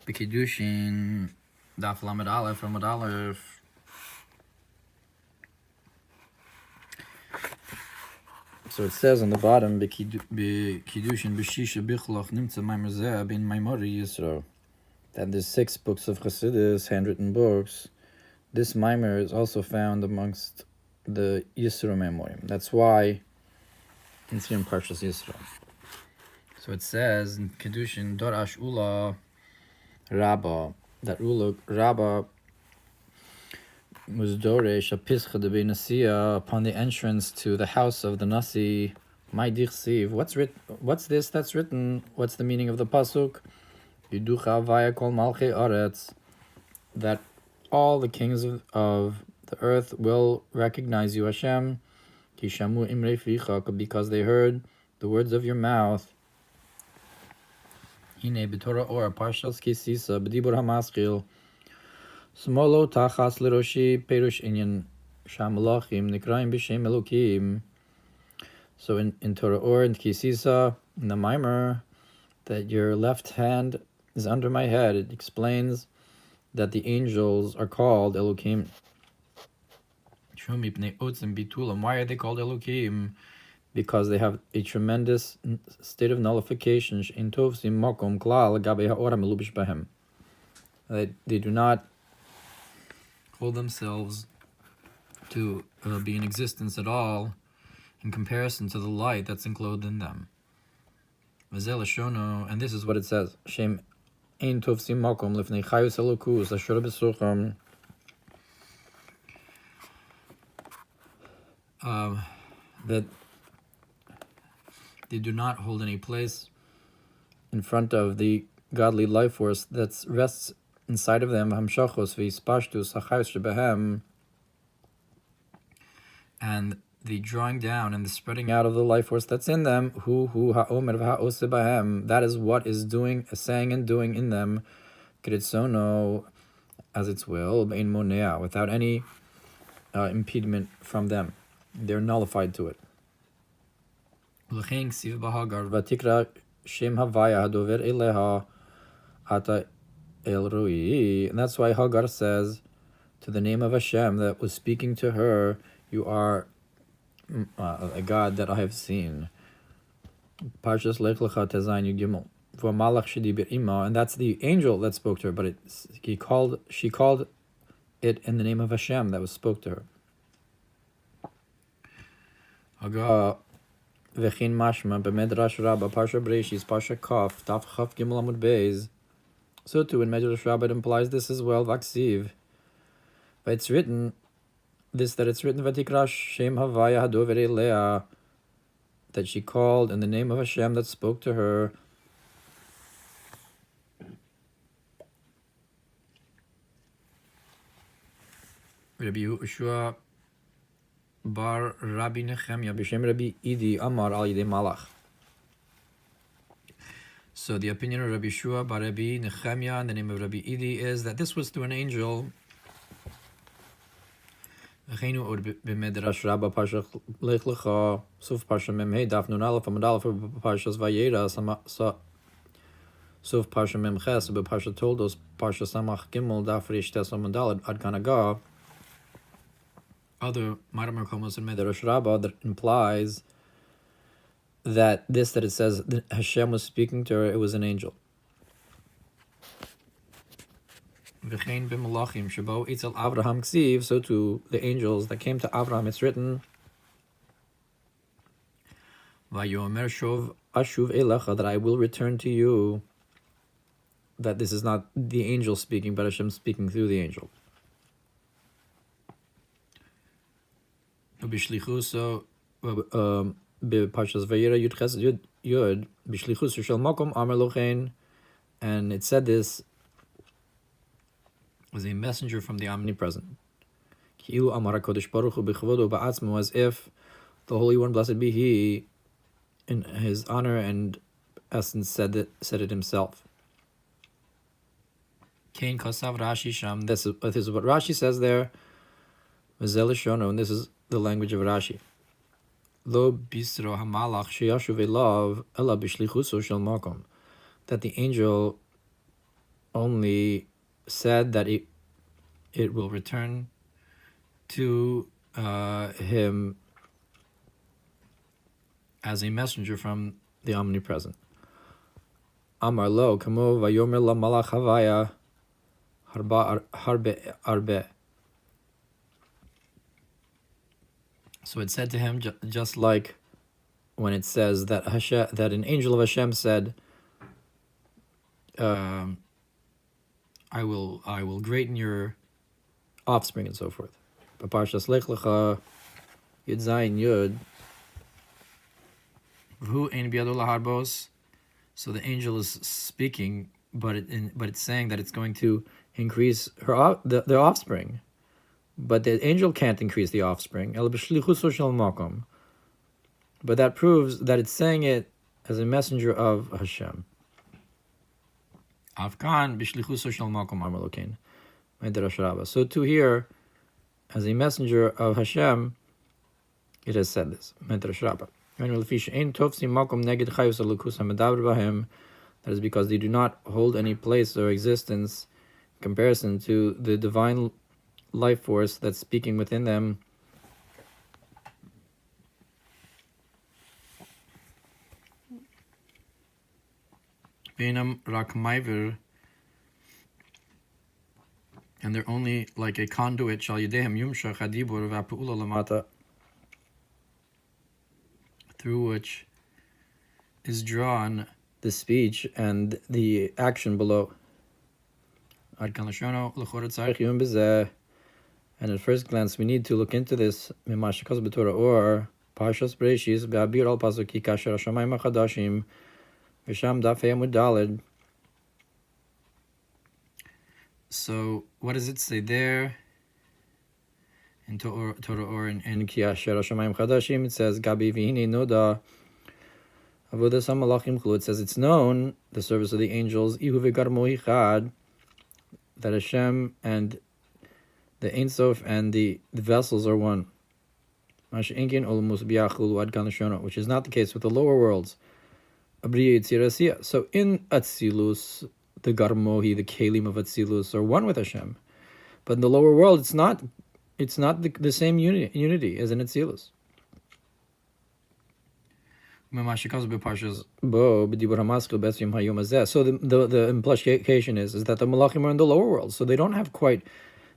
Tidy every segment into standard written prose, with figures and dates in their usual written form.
B'Kiddushin, Daf Lamed Aleph, Lamed Aleph. So it says on the bottom, B'Kiddushin B'Shisha Bichlach Nimtza Maimer Zeh Bin Maimori Yisro. That there's 6 books of Chassidus, handwritten books. This Maimer is also found amongst the Yisro Memorim. That's why it's here in Parshas Yisro. So it says in Kiddushin, Dorash Ula Rabba, that Ula Rabba was Doresh a Pischa de Nasiya upon the entrance to the house of the Nasi. My Dichsiv, what's this that's written? What's the meaning of the pasuk? Yiducha vaya kol malchei aretz, that all the kings of the earth will recognize you, Hashem. Kishamu imrei ficha, because they heard the words of your mouth. Hine b'Torah or Parshas Kisisa b'dibur hamaschil. Smolo tachas leroshi perush inyan shamalachim nikraim b'shem elokim. So in Torah or in Kisisa, in the Maamer, that your left hand is under my head, it explains that the angels are called Elokim. Why are they called Elokim? Because they have a tremendous state of nullification. They do not hold themselves to be in existence at all in comparison to the light that's enclosed in them. And this is what it says. That they do not hold any place in front of the godly life force that rests inside of them, and the drawing down and the spreading out of the life force that's in them, that is what is saying and doing in them, as its will, without any impediment from them. They're nullified to it. And that's why Hagar says to the name of Hashem that was speaking to her, you are a God that I have seen. Parshas Lech Lecha Tezayin Yud Gimel. For Malach Shediber Ima, and that's the angel that spoke to her, but she called it in the name of Hashem that was spoke to her. Hagar V'chin Mashma b'Medrash Rabbah Parsha Breshis Parsha Kaf Taf Chaf Gimel Amud Beis. So too in Medrash Rabbah it implies this as well. Vaksiv. But it's written Vatikra Shem Havaya Hadover Elea, that she called in the name of Hashem that spoke to her. Rabbi Yehoshua Bar Rabbi Nechemya B'Shem Rabbi Idi Amar Al Yidei Malach. So the opinion of Rabbi Yehoshua Bar Rabbi Nechemya in the name of Rabbi Idi is that this was through an angel. V'cheinu od b'Medrash Rabbah Parsha Lech Lecha Suf Parsha Mem Hey Daf Nun Aleph Amud Aleph Parshas Vayera Suf Parsha Mem Ches b'Parsha Toldos Parsha Samach Gimel Daf Rish Tes Amud Daled Ad Kanaga. Other Maamar Komos in Medrash Rabbah that implies that it says that Hashem was speaking to her, it was an angel. V'chein b'malachim shebo itzel Avraham ksiv, so to the angels that came to Avraham it's written, Vayomer shov ashuv elecha, that I will return to you. That this is not the angel speaking, but Hashem speaking through the angel. B'shlichuso b'Parshas Vayera Yud Ches Yud b'shlichuso shel makom Amar Lochein, and it said this was a messenger from the omnipresent. Ki'ilu Amar HaKadosh Baruch Hu b'chavodo ba'atzmo, as if the Holy One, blessed be He, in His honor and essence said it himself. Kain Kasav Rashi Sham. This is what Rashi says there. V'zel Lishono, and this is the language of Rashi. Lo bisro hamalach sheyashuv elav ela b'shlichuso shel makom, that the angel only said that it will return to him as a messenger from the omnipresent. Amar lo kamo vayomer la malach havaya harbe arbe. So it said to him, just like when it says that that an angel of Hashem said, I will greaten your offspring and so forth. Parshas Lech Lecha Yud Zayin Yud V'hu ein biyado laharbos. So the angel is speaking, but it's saying that it's going to increase their offspring. But the angel can't increase the offspring. But that proves that it's saying it as a messenger of Hashem. So to here, as a messenger of Hashem, it has said this. That is because they do not hold any place or existence in comparison to the divine life force that's speaking within them. And they're only like a conduit, through which is drawn the speech and the action below. And at first glance, we need to look into this. Or Parshas Bereshis be'abir al pasuki kasher hashamayim hachadashim v'sham daf amud daled. So what does it say there? In Torah or in Kasher hashamayim chadashim, it says Gabi v'hini noda avodas hamalachim chlu. It says it's known, the service of the angels, ihu v'garmo ichad, that Hashem and the Ein Sof and the vessels are one. Which is not the case with the lower worlds. So in Atzilus, the Garmohi, the Kalim of Atzilus are one with Hashem. But in the lower world, it's not the same unity as in Atzilus. So the implication is that the Malachim are in the lower world, so they don't have quite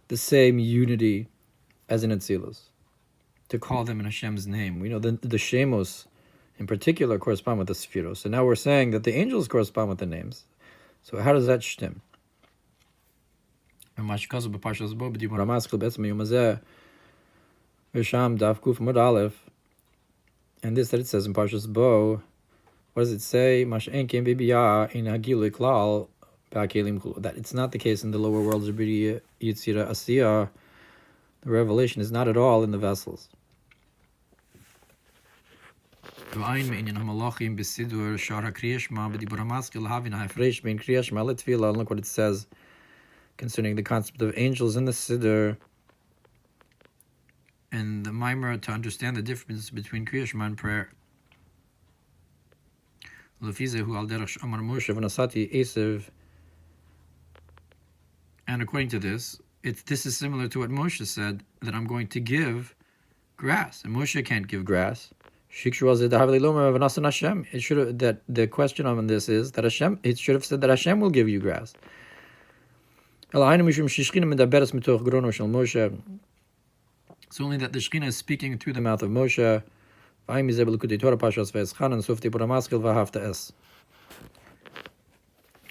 the same unity as in Atzilus. To call them in Hashem's name. We know the Shemos in particular correspond with the Sephiros. So now we're saying that the angels correspond with the names. So how does that shtim? And this that it says in Parshas Bo, what does it say? That it's not the case in the lower worlds of B'riyah, Yitzira, Asiyah. The revelation is not at all in the vessels. Look what it says concerning the concept of angels in the Siddur and the Maamar to understand the difference between Kriya Shema and prayer. And according to this, this is similar to what Moshe said, that I'm going to give grass. And Moshe can't give grass. It should have, that the question on this is that Hashem, it should have said that Hashem will give you grass. It's only that the Shekhinah is speaking through the mouth of Moshe.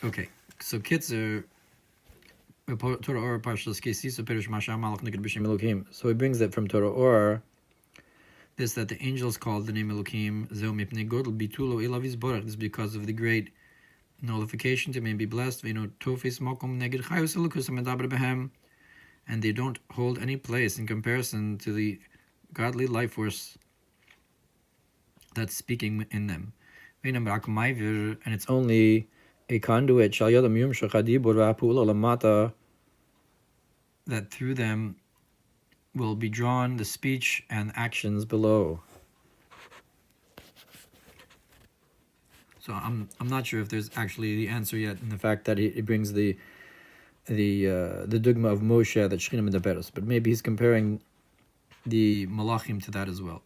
Okay, so Kitzer, Torah Or Parshas Kesis Perish Masha Malach Niked B'Shem Elokim. So he brings that from Torah Or, this that the angels called the name Elokim Zeu Mipnei Godel Bitulo Elav Yisborach. This is because of the great nullification to may be blessed. Ve'ino Tofis Mokom Neged Chayus Elokus Medaber Behem, and they don't hold any place in comparison to the godly life force that's speaking in them. And it's only a conduit that through them will be drawn the speech and actions below. So I'm not sure if there's actually the answer yet in the fact that it brings the the dogma of Moshe that Shechina medaberos, but maybe he's comparing the Malachim to that as well.